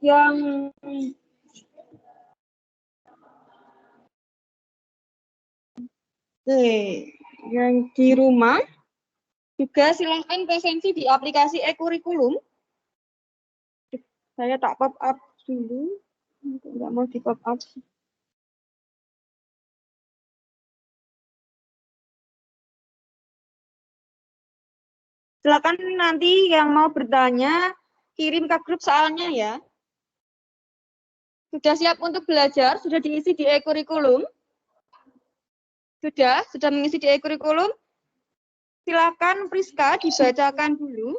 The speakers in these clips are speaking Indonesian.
yang di rumah juga silahkan presensi di aplikasi e-kurikulum. Saya tak pop up dulu, nggak mau di pop up. Silakan nanti yang mau bertanya kirim ke grup soalnya ya. Sudah siap untuk belajar? Sudah diisi di e-kurikulum? Sudah mengisi di e-kurikulum? Silakan Priska dibacakan dulu.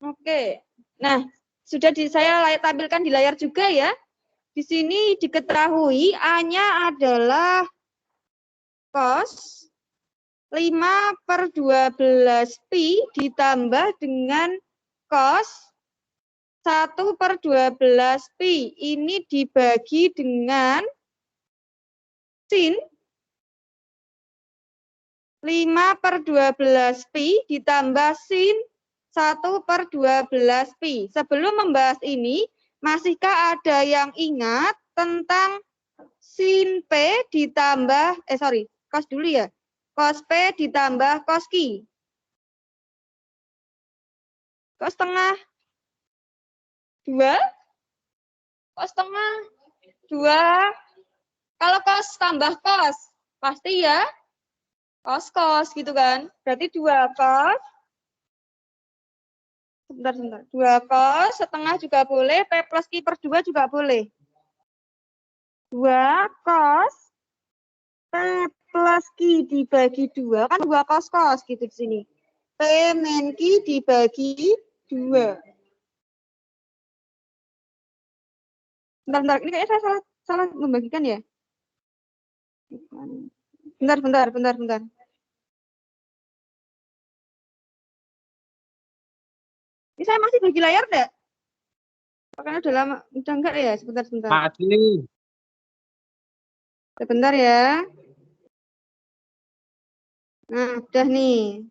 Oke, nah sudah saya tampilkan di layar juga ya. Di sini diketahui A-nya adalah cos 5/12 pi ditambah dengan cos 1/12 pi. Ini dibagi dengan sin 5/12 pi ditambah sin 1/12 pi. Sebelum membahas ini, masihkah ada yang ingat tentang sin P ditambah, cos dulu ya. Cos P ditambah cos Q. Cos tengah 2. Cos tengah 2. Kalau cos tambah cos, pasti ya cos gitu kan. Berarti 2 cos. Sebentar. 2 cos setengah juga boleh, P plus Q per 2 juga boleh. 2 cos P plus Q dibagi 2, kan 2 cos gitu di sini. P min Q dibagi 2. Bentar, ini kayaknya saya salah membagikan ya. Bentar. Ini saya masih bagi layar enggak? Makanya udah lama, udah enggak ya? Sebentar. Masih. Sebentar ya. Nah, udah nih.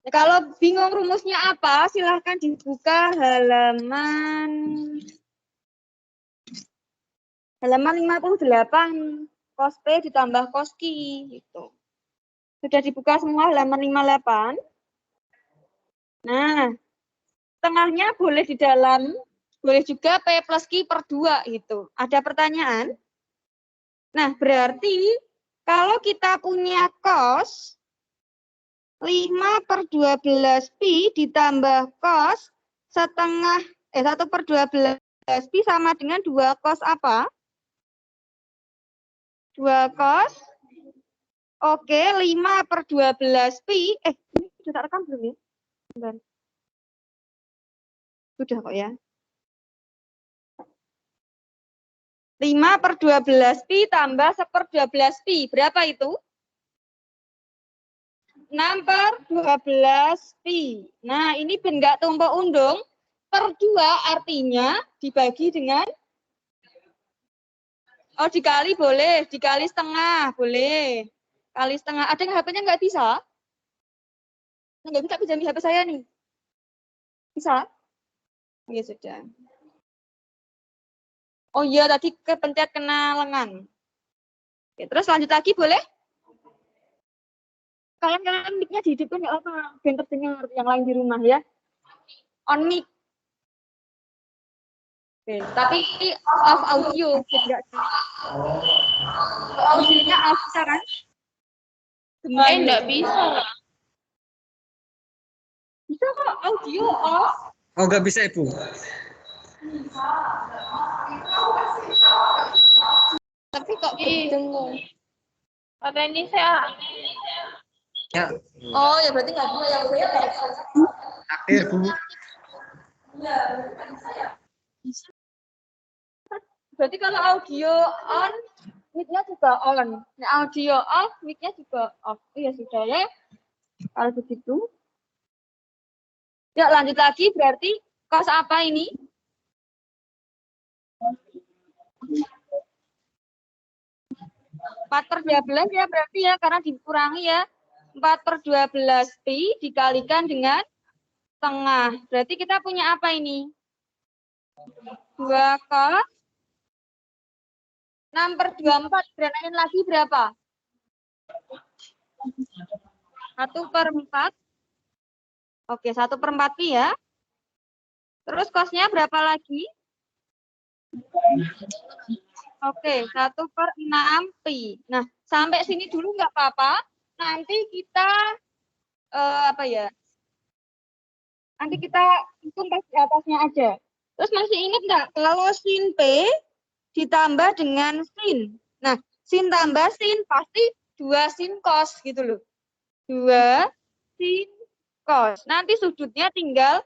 Kalau bingung rumusnya apa, silahkan dibuka halaman 58. Cos P ditambah cos Q gitu. Sudah dibuka semua halaman 58. Nah, tengahnya boleh di dalam, boleh juga P plus Q per 2 gitu. Ada pertanyaan? Nah, berarti kalau kita punya cos 5/12 pi ditambah cos 1/12 pi sama dengan 2 cos apa? 2 cos. Oke, 5/12 pi. Ini sudah tak rekam belum ya? Bentar. Sudah kok ya. 5/12 pi tambah 1/12 pi. Berapa itu? 6/12 pi. Nah, ini ben nggak tumpuk undung. Per 2 artinya dibagi dengan, dikali boleh. Dikali setengah boleh. Kali setengah. Ada yang HP-nya nggak bisa? Nggak bisa pinjam HP saya nih. Bisa? Ya sudah. Oh iya, tadi kepencet kena lengan. Oke, terus lanjut lagi boleh? Kalian mic-nya dihidupkan nggak apa, biar terdengar yang lain di rumah ya. On mic. Oke, tapi off audio. Audionya off sekarang. Enggak bisa. Bisa kok audio off. Oh, nggak bisa, Ibu. Tapi kok dengung. Kata ini saya Ya, Oh, ya berarti nggak dua yang saya. akhir Bu. Berarti kalau audio on, mic-nya juga on. Nah, audio off, mic-nya juga off. Iya sudah ya. Kalau begitu. Ya lanjut lagi, berarti kos apa ini? 4/12 ya berarti ya, karena dikurangi ya. 4/12 pi dikalikan dengan setengah. Berarti kita punya apa ini? 2 cos 6/24. Berantakin lagi berapa? 1/4. Oke, 1/4 pi ya. Terus kosnya berapa lagi? Oke, 1/6 pi. Nah, sampai sini dulu nggak apa-apa. Nanti kita apa ya? Nanti kita hitung pas di atasnya aja. Terus masih ingat nggak kalau sin P ditambah dengan sin? Nah, sin tambah sin pasti 2 sin cos gitu loh. 2 sin cos. Nanti sudutnya tinggal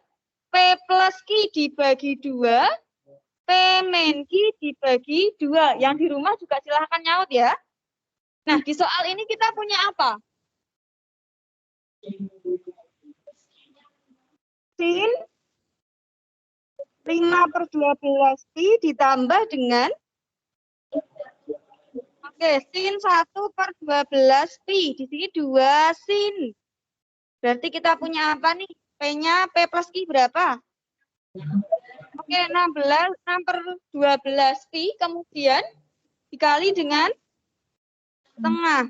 P plus Q dibagi 2, P min Q dibagi 2. Yang di rumah juga silahkan nyaut ya. Nah, di soal ini kita punya apa? Sin 5/12 pi ditambah dengan sin 1/12 pi. Di sini 2 sin. Berarti kita punya apa nih? P-nya P plus Q berapa? Oke, 6/12 pi kemudian dikali dengan setengah.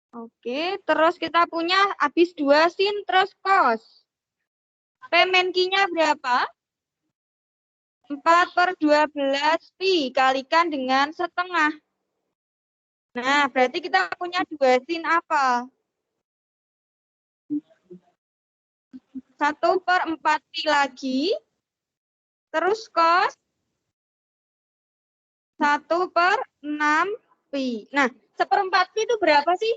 Oke, terus kita punya habis 2 sin terus cos. P min Q-nya berapa? 4/12 pi kalikan dengan setengah. Nah, berarti kita punya 2 sin apa? 1/4 pi lagi. Terus cos 1/6 pi. Nah, 1/4 pi itu berapa sih?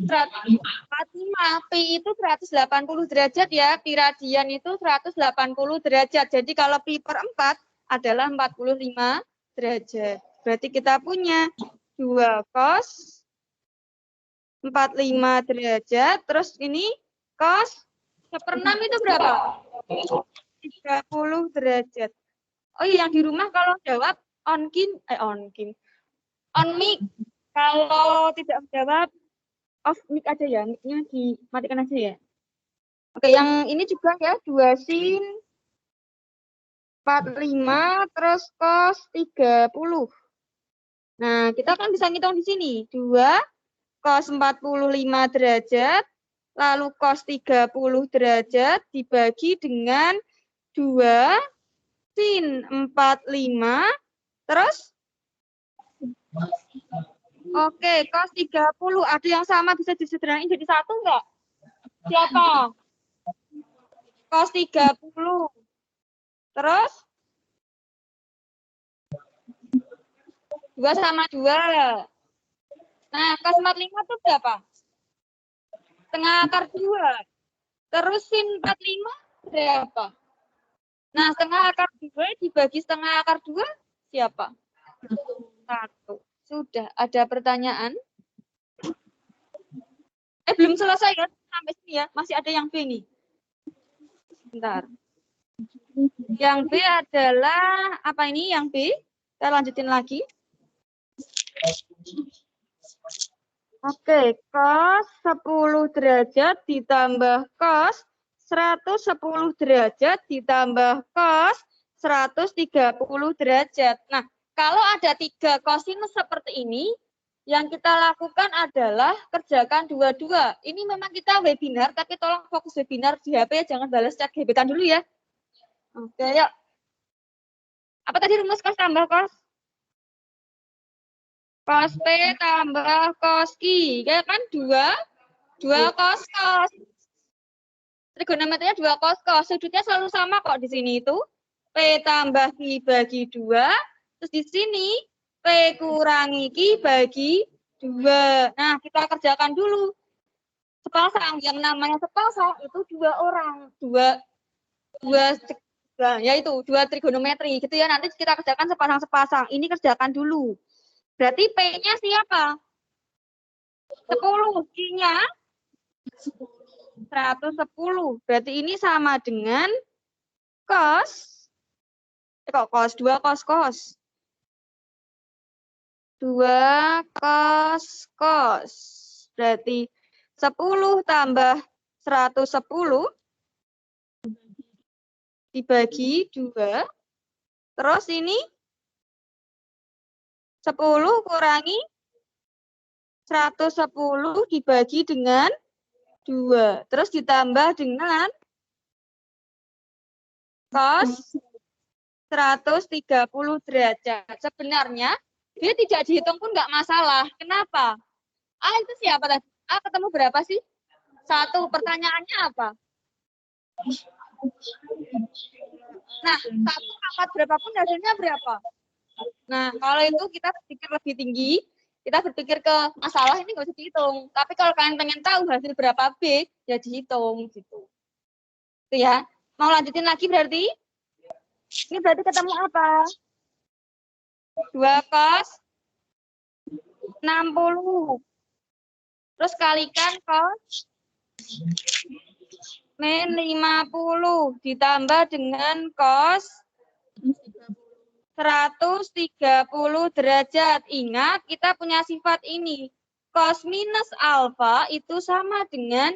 145. Pi itu 180 derajat ya. Pi radian itu 180 derajat. Jadi kalau pi per 4 adalah 45 derajat. Berarti kita punya 2 cos 45 derajat. Terus ini cos 1/6 itu berapa? 30 derajat. Oh iya, yang di rumah kalau jawab on mic. Kalau tidak jawab off mic aja ya, mic-nya dimatikan aja ya. Oke, yang ini juga ya, 2 sin 45 terus cos 30. Nah, kita kan bisa ngitung di sini. 2 cos 45 derajat, lalu cos 30 derajat dibagi dengan 2 sin 45, terus oke, cos 30. Ada yang sama bisa disederhanain jadi 1 enggak? Siapa? Cos 30. Terus 2 sama 2. Nah, cos 45 itu berapa? Setengah akar 2. Terus sin 45 berapa? Nah, setengah akar 2 dibagi setengah akar 2 siapa? 1. Sudah, ada pertanyaan? Belum selesai kan? Sampai sini ya. Masih ada yang B nih. Bentar. Yang B adalah, apa ini yang B? Kita lanjutin lagi. Oke, cos 10 derajat ditambah cos 110 derajat ditambah cos 130 derajat. Nah, kalau ada 3 kosinus seperti ini, yang kita lakukan adalah kerjakan dua-dua. Ini memang kita webinar, tapi tolong fokus webinar di HP, jangan balas chat gebetan dulu ya. Oke, yuk. Apa tadi rumus cos tambah cos? Cos P tambah cos Q. Ya kan 2 cos cos. Trigonometrinya 2 cos cos. Sudutnya selalu sama kok di sini itu. P tambah Q bagi 2. Terus di sini P kurangi Q bagi 2. Nah, kita kerjakan dulu. Sepasang, yang namanya sepasang itu 2 orang. Dua yaitu 2 trigonometri gitu ya. Nanti kita kerjakan sepasang-sepasang. Ini kerjakan dulu. Berarti P-nya siapa? 10. Q-nya 110. Berarti ini sama dengan cos. Kok cos? 2 cos. 2 cos. Berarti 10 tambah 110 dibagi 2. Terus ini 10 kurangi 110 dibagi dengan 2. Terus ditambah dengan cos 130 derajat. Sebenarnya dia tidak dihitung pun nggak masalah. Kenapa? A itu siapa tadi? A ketemu berapa sih? 1. Pertanyaannya apa? Nah, 1 pangkat berapapun hasilnya berapa? Nah, kalau itu kita berpikir lebih tinggi, kita berpikir ke masalah ini nggak usah dihitung. Tapi kalau kalian pengen tahu hasil berapa B, ya dihitung gitu. Itu ya. Mau lanjutin lagi berarti? Ini berarti ketemu apa? 2 cos 60. Terus kalikan cos min 50 ditambah dengan cos 130 derajat. Ingat, kita punya sifat ini. Cos minus alfa itu sama dengan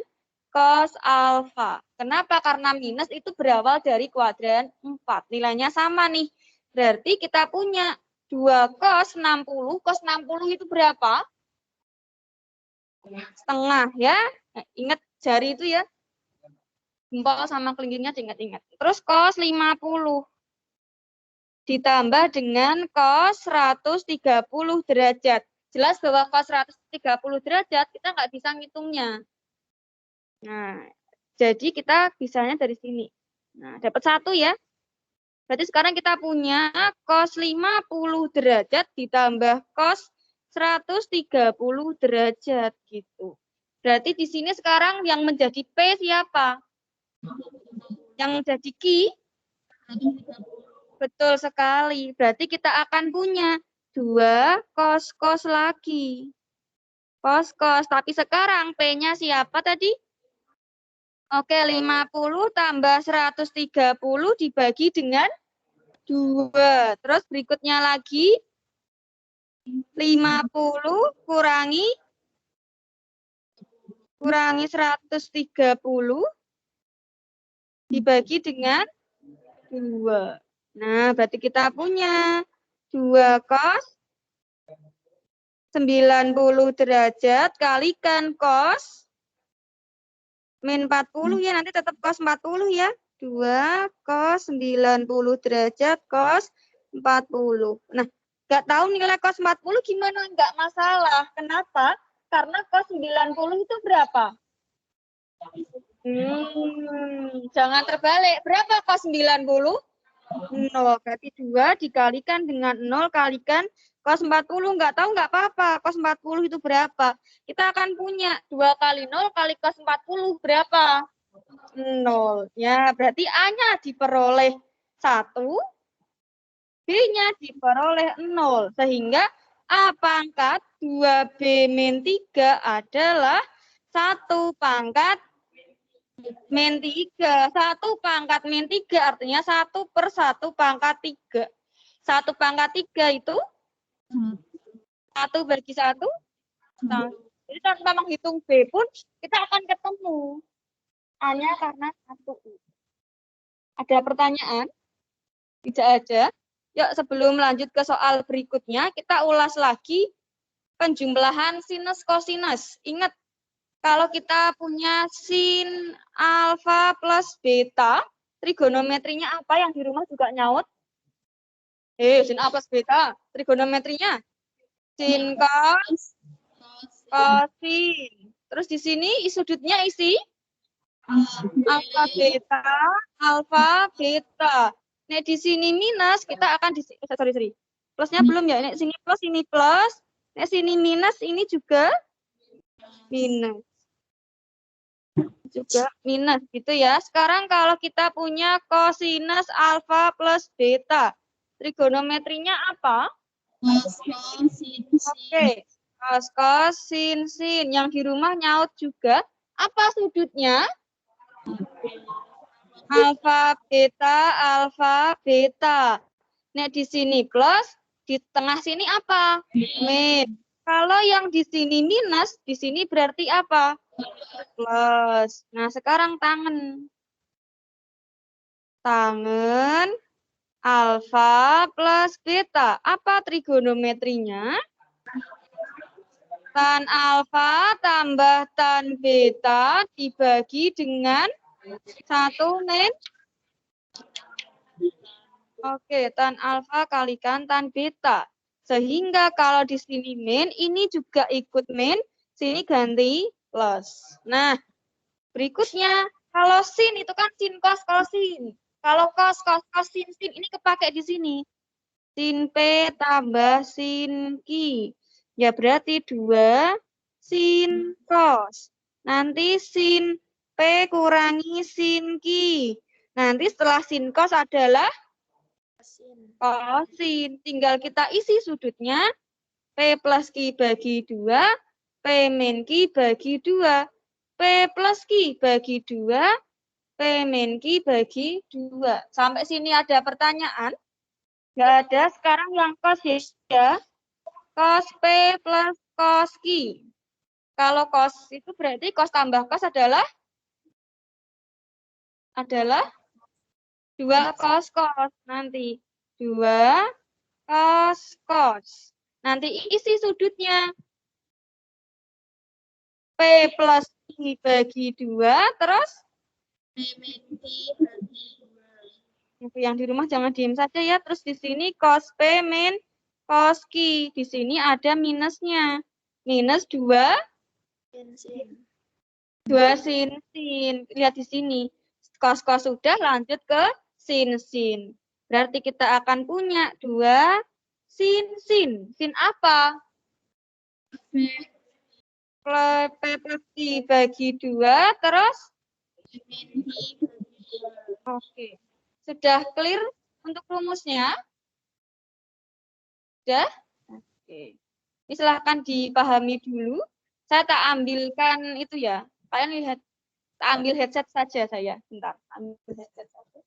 cos alfa. Kenapa? Karena minus itu berawal dari kuadran 4. Nilainya sama nih. Berarti kita punya 2 cos 60. Cos 60 itu berapa? Setengah ya. Nah, ingat jari itu ya. Jempol sama kelingkingnya diingat-ingat. Terus cos 50 ditambah dengan cos 130 derajat. Jelas bahwa cos 130 derajat kita nggak bisa ngitungnya. Nah, jadi kita bisanya dari sini. Nah, dapat 1 ya. Berarti sekarang kita punya cos 50 derajat ditambah cos 130 derajat gitu. Berarti di sini sekarang yang menjadi P siapa? Yang jadi Q? Betul sekali. Berarti kita akan punya 2 cos lagi. Cos. Tapi sekarang P-nya siapa tadi? Oke, 50 tambah 130 dibagi dengan 2. Terus berikutnya lagi 50 kurangi 130 dibagi dengan 2. Nah, berarti kita punya 2 cos 90 derajat kalikan cos min 40 ya, nanti tetap cos 40 ya. 2 cos 90 derajat cos 40. Nah, nggak tahu nilai cos 40 gimana? Nggak masalah. Kenapa? Karena cos 90 itu berapa? Jangan terbalik. Berapa cos 90? 0. Berarti 2 dikalikan dengan 0 kalikan cos 40. Nggak tahu nggak apa-apa. Cos 40 itu berapa? Kita akan punya 2 kali 0 kali cos 40 berapa? 0. Ya, berarti A-nya diperoleh 1, B-nya diperoleh 0. Sehingga A pangkat 2B min 3 adalah 1 pangkat min 3. 1 pangkat min 3 artinya 1/1 pangkat 3. 1 pangkat 3 itu 1 bagi 1. Nah, jadi tanpa menghitung B pun kita akan ketemu. A-nya karena 1. Ada pertanyaan? Tidak ada. Yuk, sebelum lanjut ke soal berikutnya, kita ulas lagi penjumlahan sinus kosinus. Ingat, kalau kita punya sin alfa plus beta, trigonometrinya apa yang di rumah juga nyaut? Sin A plus beta, trigonometrinya sin cos, kosin. Terus di sini sudutnya isi alfa beta. Nah, di sini minus, kita akan sorry. Plusnya belum ya? Nek sini plus, ini plus. Nek sini minus, ini juga minus. Juga minus gitu ya. Sekarang kalau kita punya kosinus alfa plus beta. Trigonometrinya apa? Oke. Cos, sin, sin. Yang di rumah nyaut juga. Apa sudutnya? Alfa, beta. Nek di sini plus, di tengah sini apa? Min. Kalau yang di sini minus, di sini berarti apa? Plus. Nah, sekarang tangan. Tangan alfa plus beta. Apa trigonometrinya? Tan alfa tambah tan beta dibagi dengan 1 min. Oke, tan alfa kalikan tan beta. Sehingga kalau di sini min, ini juga ikut min, sini ganti plus. Nah, berikutnya, kalau sin itu kan sin cos, kalau sin. Kalau cos, sin, ini kepake di sini. Sin P tambah sin Q. Ya berarti 2 sin cos. Nanti sin P kurangi sin Q. Nanti setelah sin cos adalah kosin. Tinggal kita isi sudutnya. P plus Q bagi 2. P min Q bagi 2. P plus Q bagi 2. P min Q bagi 2. Sampai sini ada pertanyaan? Nggak ada. Sekarang yang cos ya. Cos P plus cos Q. Kalau cos itu berarti cos tambah cos adalah 2 cos cos. Nanti 2 cos cos. Nanti isi sudutnya. P plus Q bagi 2. Terus? Yang di rumah jangan diem saja ya. Terus di sini cos P min cos Q. Di sini ada minusnya. Minus 2 sin sin. Lihat di sini. Cos cos sudah, lanjut ke sin sin. Berarti kita akan punya 2 sin sin. Sin apa? P plus Q bagi 2. Terus? Oke. Sudah clear untuk rumusnya? Sudah? Oke. Ini silahkan dipahami dulu. Saya tak ambilkan itu ya. Kalian lihat, tak ambil headset saja saya. Bentar, ambil headset saja.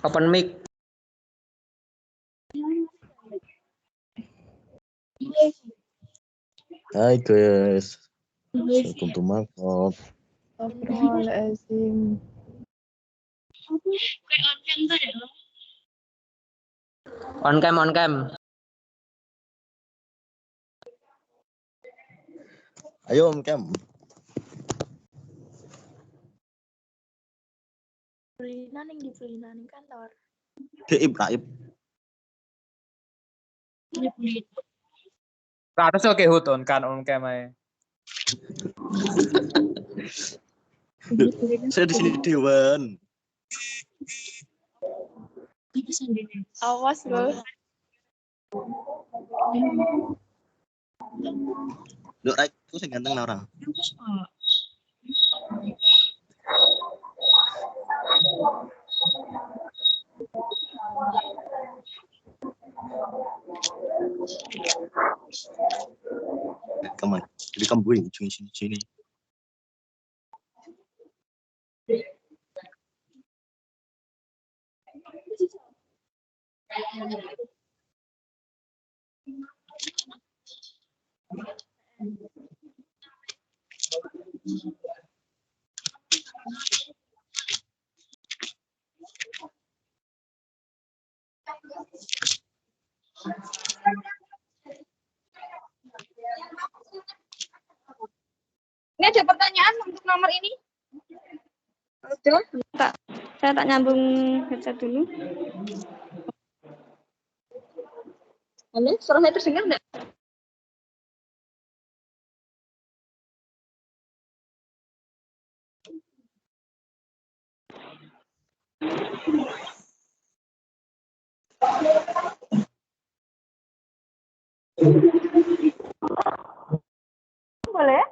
Open mic. Hai guys. Assalamualaikum warahmatullahi Astagfirullahaladzim. On cam. Ayo Om Kem. Fulina ning di Fulina ning kantor. Gaib. Harus oke hutun kan on cam ae. Saya di sini Dewan. Awas loh. Dok, Rai, aku sing ganteng lah orang. Come on, jadi kamu ujung sini. Ini ada pertanyaan untuk nomor ini? Ada? Saya tak nyambung headset dulu. Halo, suara saya terdengar enggak? Boleh?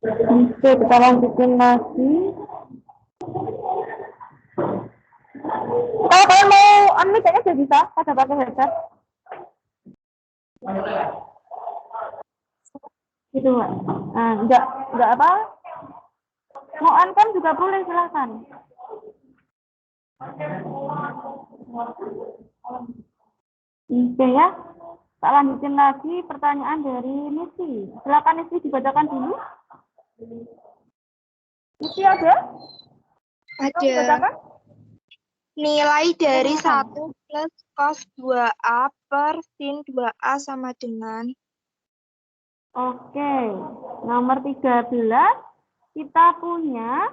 Oke, kita lanjutin lagi. Kalau kalian mau unmute aja bisa, pada pakai headset. Gitu, Mbak. Nah, enggak apa? Mau on cam juga boleh, silakan. Oke ya. Tak lanjutin lagi pertanyaan dari Nisi. Silakan Nisi dibacakan dulu. Nisi ada? Ada. Nilai dari 1 plus cos 2A per sin 2A sama dengan. Oke, nomor 13 kita punya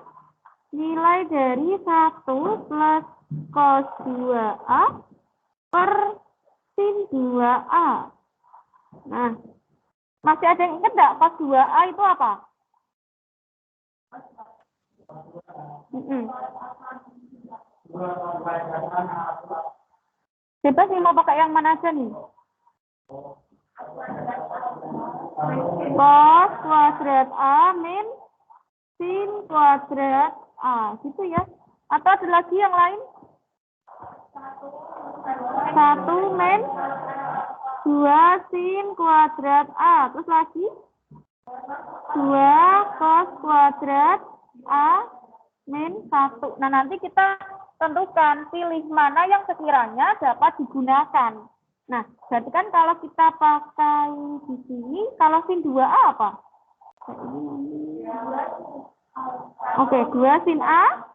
nilai dari 1 plus cos 2A per sin 2A. Nah, masih ada yang ingat nggak cos 2A itu apa? Bebas nih, mau pakai yang mana aja nih? Cos kuadrat A min sin kuadrat A, gitu ya. Atau ada lagi yang lain? 1 min 2 sin kuadrat A. Terus lagi? 2 cos kuadrat A min 1. Nah, nanti kita tentukan pilih mana yang sekiranya dapat digunakan. Nah, berarti kan kalau kita pakai di sini, kalau sin 2A apa? Oke, 2 sin A.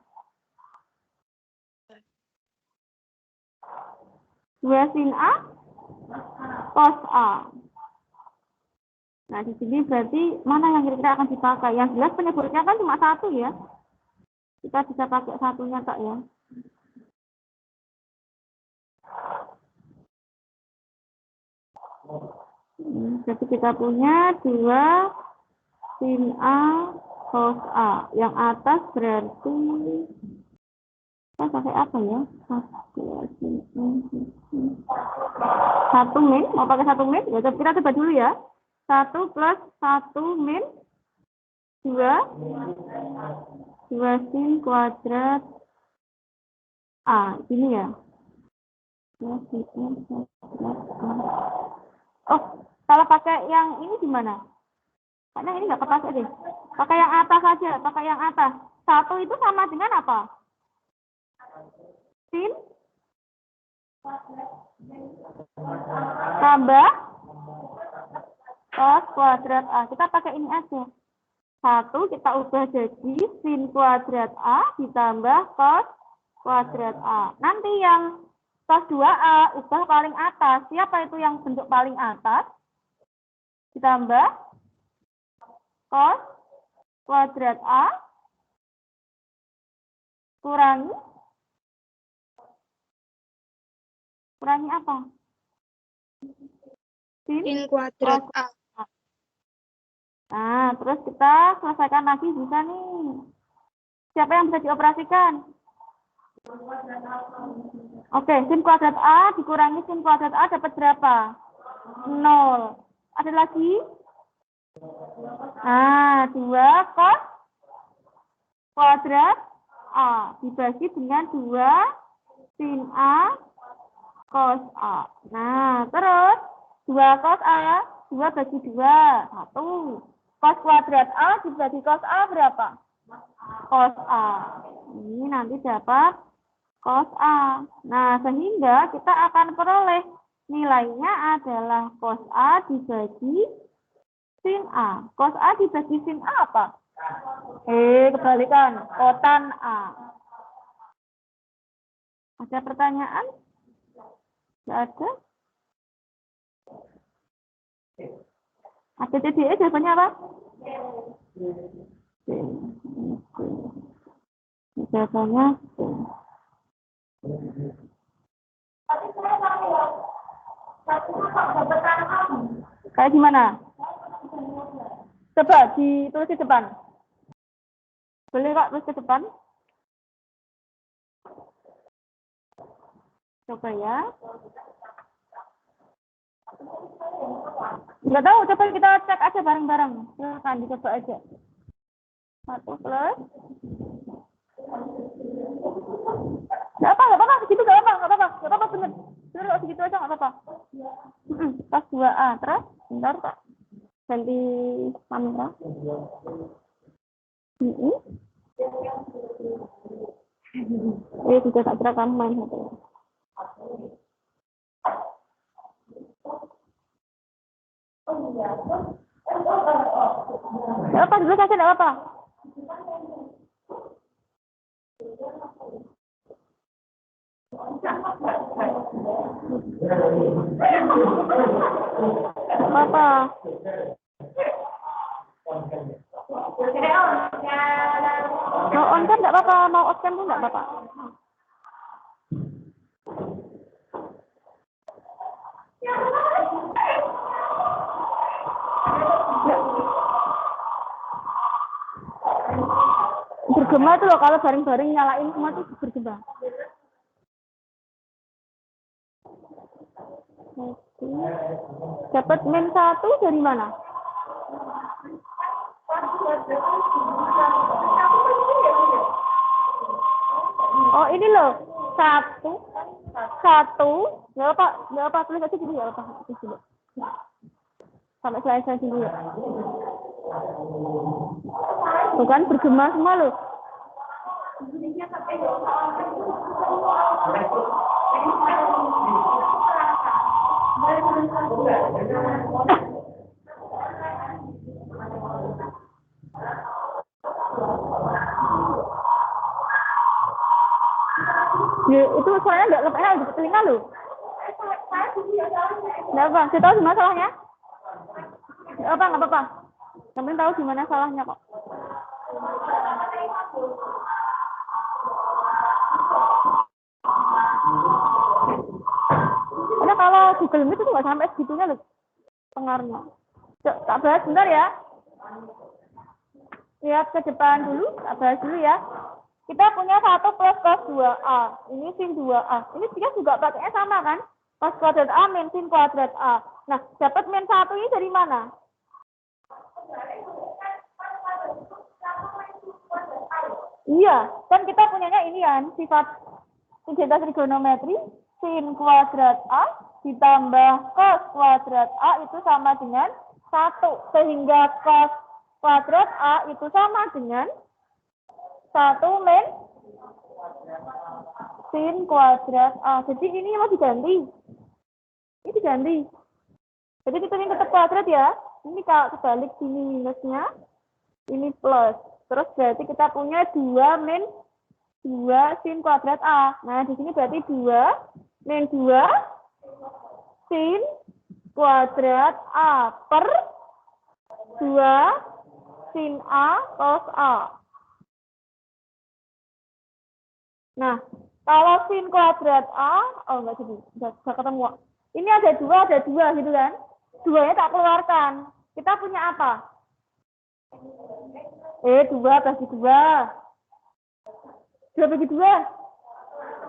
2 sin A cos A. Nah, di sini berarti mana yang kira-kira akan dipakai? Yang jelas penyebutnya kan cuma 1 ya. Kita bisa pakai satunya, Kak, ya. Jadi kita punya 2 sin A cos A. Yang atas berarti kita pakai apa ya? 1 min. Mau pakai 1 min? Ya, kita coba dulu ya. 1 plus 1 min 2 sin kuadrat A. Ini ya. 2 sin kuadrat A. Oh, kalau pakai yang ini gimana? Karena ini nggak kepakai deh. Pakai yang atas aja, pakai yang atas. 1 itu sama dengan apa? Sin tambah cos kuadrat A. Kita pakai ini aja. 1 kita ubah jadi sin kuadrat A ditambah cos kuadrat A. Nanti yang cos 2A ubah paling atas. Siapa itu yang bentuk paling atas? Ditambah cos kuadrat A kurangi apa? Sin kuadrat A. Nah, terus kita selesaikan lagi bisa nih. Siapa yang bisa dioperasikan? Oke, sin kuadrat A dikurangi sin kuadrat A dapat berapa? 0. Ada lagi? Nah, 2 cos kuadrat A dibagi dengan 2 sin A cos A. Nah, terus 2 cos A, 2 bagi 2, 1. Cos kuadrat A dibagi cos A berapa? Cos A. Ini nanti dapat cos A. Nah, sehingga kita akan peroleh nilainya adalah cos A dibagi sin A. Cos A dibagi sin A apa? Kebalikan. Kotan A. Ada pertanyaan? Tidak ada? Ada TDE jawabannya apa? Jawabannya kayak gimana? Coba ditulis di depan. Boleh Kak tulis ke depan? Coba ya. Nggak tahu, coba kita cek aja bareng-bareng. Silakan dicoba aja. 1 plus. Nggak apa, segitu nggak apa, bener kok segitu aja nggak apa. Pas 2A, terus bentar Kak. Ganti kamera. Sudah tak kira kamu main HP. Nggak apa, dulu saja nggak apa. Apa? Mau on cam nggak apa-apa, mau off cam pun nggak apa-apa. Bergema tuh loh, kalau bareng-bareng nyalain semua tuh bergema. Dapat min 1 dari mana? Oh ini loh, 1 nggak apa tulis aja dulu nggak apa dulu. Sampai selesai dulu ya. Bukan bergema semua loh. Ya, itu suaranya nggak enak di telinga loh. Nggak apa, saya tahu gimana salahnya. Nggak apa. Yang penting tahu gimana salahnya kok. Karena kalau Google Meet itu nggak sampai segitunya loh pengaruhnya. Tak bahas bentar ya. Lihat ke depan dulu, tak bahas dulu ya. Kita punya 1 plus cos 2A. Ini sin 2A. Ini juga pakainya sama kan? Cos kuadrat A min sin kuadrat A. Nah, dapat min 1 ini dari mana? Iya, kan kita punyanya ini kan, sifat identitas trigonometri, sin kuadrat A ditambah cos kuadrat A itu sama dengan 1. Sehingga cos kuadrat A itu sama dengan 1 min sin kuadrat A. Jadi ini mau diganti. Ini diganti. Jadi kita ini tetap kuadrat ya. Ini kalau kebalik sini minusnya, ini plus. Terus berarti kita punya 2 min 2 sin kuadrat A. Nah, di sini berarti 2 min 2 sin kuadrat A per 2 sin A cos A. Nah, kalau sin kuadrat A, oh enggak jadi, enggak ketemu. Ini ada 2 gitu kan? 2-nya tak keluarkan. Kita punya apa? 2 bagi 2. 2 bagi 2.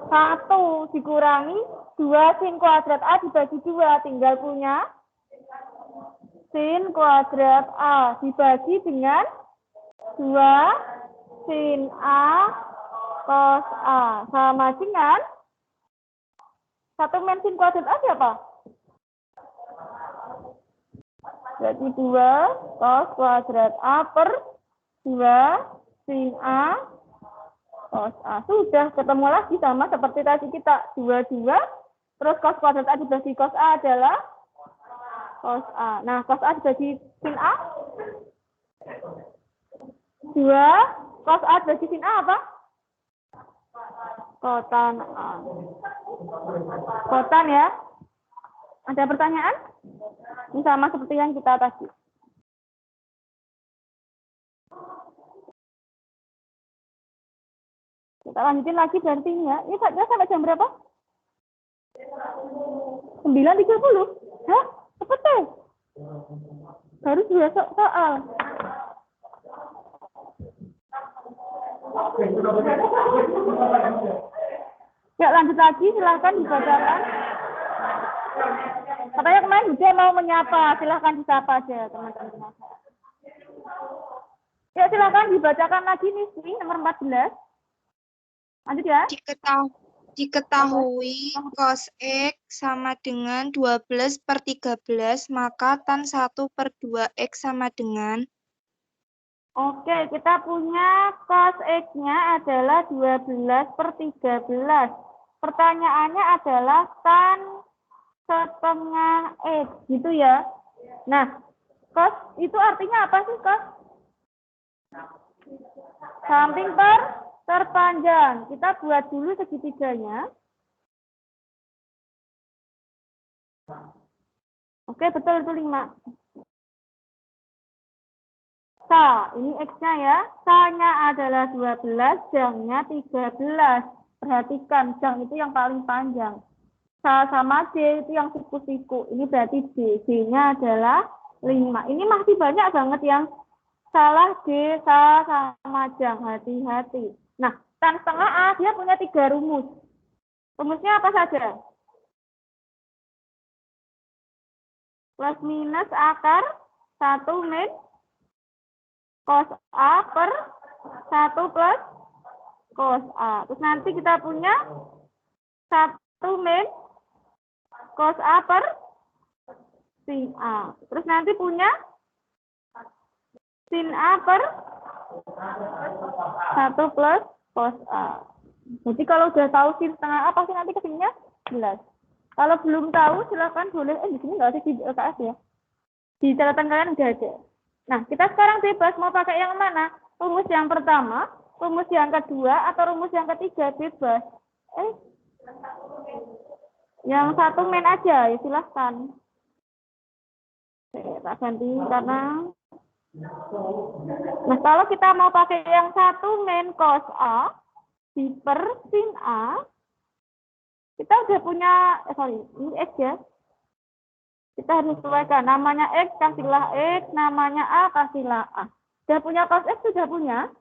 1 dikurangi 2 sin kuadrat A dibagi 2. Tinggal punya sin kuadrat A dibagi dengan 2 sin A cos A sama dengan 1 min sin kuadrat A siapa? Berarti 2 cos kuadrat A per 2 sin A cos A. Sudah ketemu lagi sama seperti tadi kita 2 terus cos kuadrat A dibagi cos A adalah cos A. Nah, cos A dibagi sin A 2 cos A dibagi sin A apa? Kotan A. Kotan ya. Ada pertanyaan? Ini sama seperti yang kita tadi. Kita lanjutin lagi berarti ya. Ini sampai jam berapa? 9.30. Hah? Cepet deh. Baru 2 soal. Ya, lanjut lagi. Silahkan dibacakan. Katanya kemarin Bude mau menyapa. Silahkan disapa aja, teman-teman. Ya, silahkan dibacakan lagi nih, nomor 14. Lanjut ya. Diketahui cos X sama dengan 12/13, maka tan 1/2X sama dengan. Oke, kita punya cos X-nya adalah 12/13. Pertanyaannya adalah tan setengah X, gitu ya. Nah, cos itu artinya apa sih, cos? Samping terpanjang. Kita buat dulu segitiganya. Oke, betul itu 5. Sa, ini X-nya ya. Sa-nya adalah 12, jangnya 13. Perhatikan, jang itu yang paling panjang. Sa sama D itu yang siku-siku. Ini berarti D. D-nya adalah 5. Ini masih banyak banget yang salah D, sa sama jang. Hati-hati. Nah, tan setengah A dia punya 3 rumus. Rumusnya apa saja? Plus minus akar 1 min cos A per 1 plus cos A. Terus nanti kita punya 1 min cos A per sin A. Terus nanti punya sin A per 1 plus cos A. Jadi kalau udah tahu sin setengah A, pasti nanti kesininya jelas. Kalau belum tahu, silakan boleh. Di sini nggak ada di LKS ya. Di catatan kalian nggak ada. Nah, kita sekarang bebas mau pakai yang mana? Rumus yang pertama, rumus yang kedua, atau rumus yang ketiga, bebas. Yang 1 min aja, ya silahkan. Oke, tak ganti karena... Nah, kalau kita mau pakai yang 1 min cos A, di per sin A, kita udah punya, ini X ya. Kita harus sesuaikan, namanya X, kasihlah X, namanya A, kasihlah A. Sudah punya cos X, sudah punya?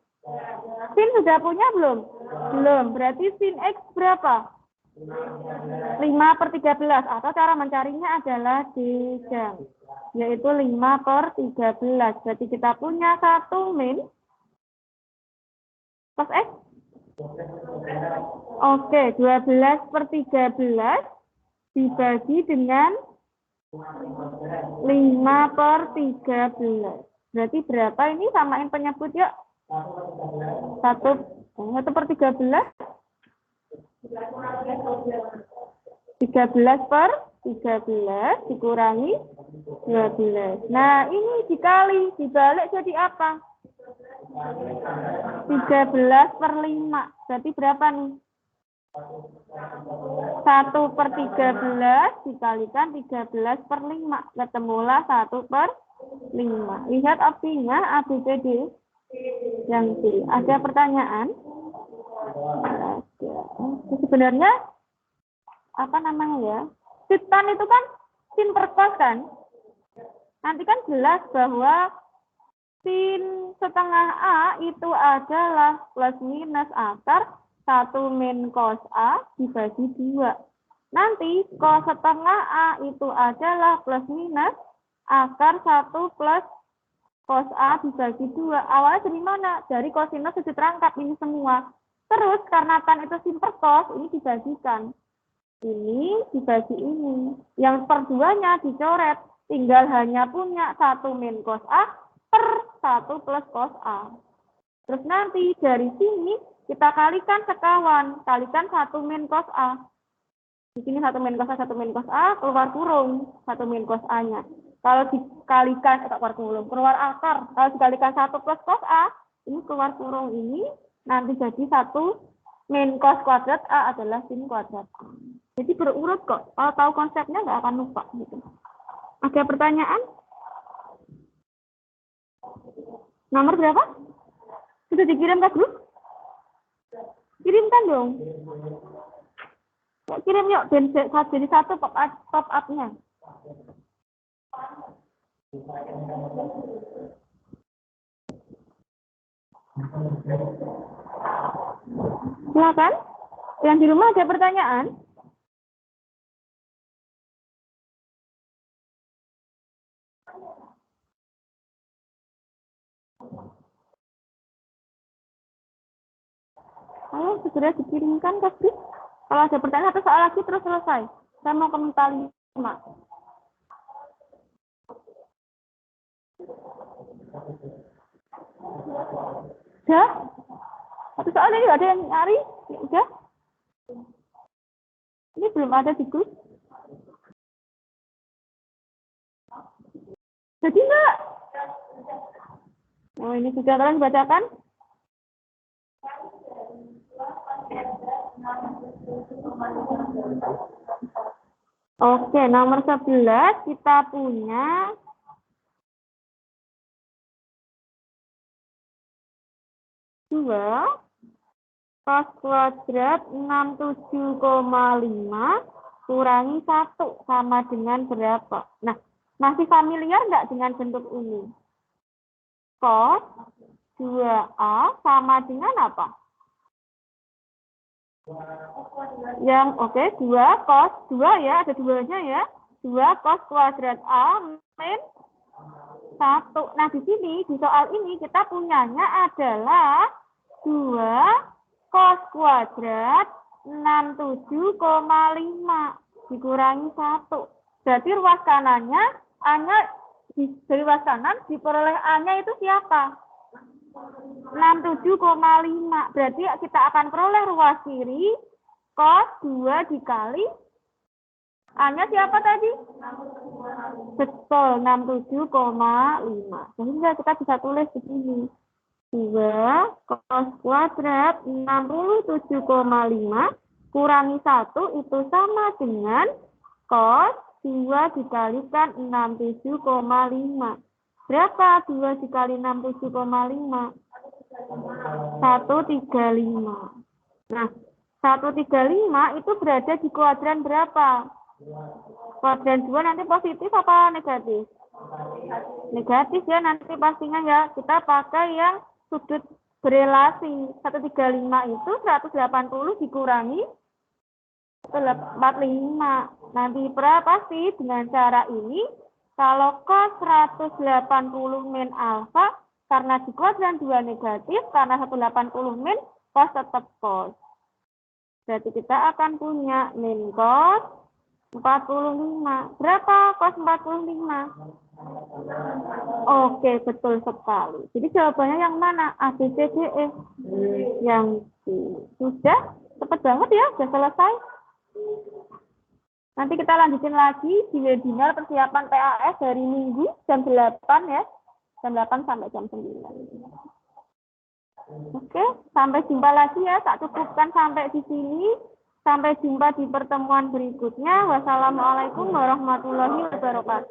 Sin sudah punya belum? Belum, berarti sin X berapa? 5/13, atau cara mencarinya adalah dijang, yaitu 5/13. Berarti kita punya 1 min cos X. Oke, 12/13 dibagi dengan 5/13. Berarti berapa ini? Samain penyebut yuk. 1/13. 13/13 dikurangi 12. Nah, ini dikali, dibalik jadi apa? 13/5. Berarti berapa nih? 1/13 dikalikan 13/5. Ketemulah 1/5. Lihat opsinya A, B, C, D. Yang C. Ada pertanyaan? Ada. Sebenarnya apa namanya ya? Tan itu kan sin per cos kan? Nanti kan jelas bahwa sin setengah A itu adalah plus minus akar 1 min cos A dibagi 2. Nanti cos setengah A itu adalah plus minus akar 1 plus cos A dibagi 2. Awalnya dari mana? Dari kosinus sudut rangkap ini semua. Terus karena tan itu sin per cos, ini dibagikan. Ini dibagi ini. Yang per 2-nya dicoret. Tinggal hanya punya 1 min cos A per 1 plus cos A. Terus nanti dari sini kita kalikan sekawan. Kalikan 1 min cos A. Di sini 1 min cos A, 1 min cos A, keluar kurung 1 min cos A-nya. Kalau dikalikan, keluar akar. Kalau dikalikan 1 plus cos A, ini keluar kurung ini, nanti jadi 1 min cos kuadrat A adalah sin kuadrat A. Jadi berurut kok. Kalau tahu konsepnya nggak akan lupa. Gitu. Ada pertanyaan? Nomor berapa? Sudah dikirim ke grup? Kirimkan dong. Yuk, kirim yuk, jadi satu pop up-nya. Silakan. Yang di rumah ada pertanyaan? Ayo segera dikirimkan ke Kris. Kalau ada pertanyaan atau soal lagi terus selesai. Saya mau ke minta 5. Udah? Satu soal ini ada yang nyari? Udah? Ini belum ada di grup. Jadi enggak? Oh, ini sudah kalian bacakan? Oke, nomor 11 kita punya dua cos kuadrat 67,5 kurangi 1 sama dengan berapa? Nah, masih familiar enggak dengan bentuk ini? Cos 2A sama dengan apa? Yang oke, 2 cos 2 ya, ada 2-nya ya. 2 cos kuadrat A min 1. Nah, di sini di soal ini kita punyanya adalah 2 cos kuadrat 67,5 dikurangi 1. Berarti ruas kanannya A-nya dari ruas kanan diperoleh A-nya itu siapa? 67,5. Berarti kita akan peroleh ruas kiri cos 2 dikali A-nya siapa tadi? Betul, 67,5. Sehingga kita bisa tulis di sini. 2 cos kuadrat 67,5 kurangi 1 itu sama dengan cos 2 dikalikan 67,5. Berapa 2 dikali 67,5? 135. Nah, 135 itu berada di kuadran berapa? Kuadran 2 nanti positif apa negatif? Negatif ya, nanti pastinya ya. Kita pakai yang sudut berelasi. 135 itu 180 dikurangi 45. Nanti berapa sih dengan cara ini? Kalau cos 180 min alfa, karena di kuadran 2 negatif, karena 180 min, cos tetap cos. Berarti kita akan punya min cos 45. Berapa cos 45? Oke, betul sekali. Jadi jawabannya yang mana? A, B, C, D, E. Yang C. Sudah? Cepat banget ya, sudah selesai. Nanti kita lanjutin lagi di webinar persiapan PAS hari Minggu jam 8 ya. Jam 8 sampai jam 9. Oke, sampai jumpa lagi ya. Tak cukupkan sampai di sini. Sampai jumpa di pertemuan berikutnya. Wassalamualaikum warahmatullahi wabarakatuh.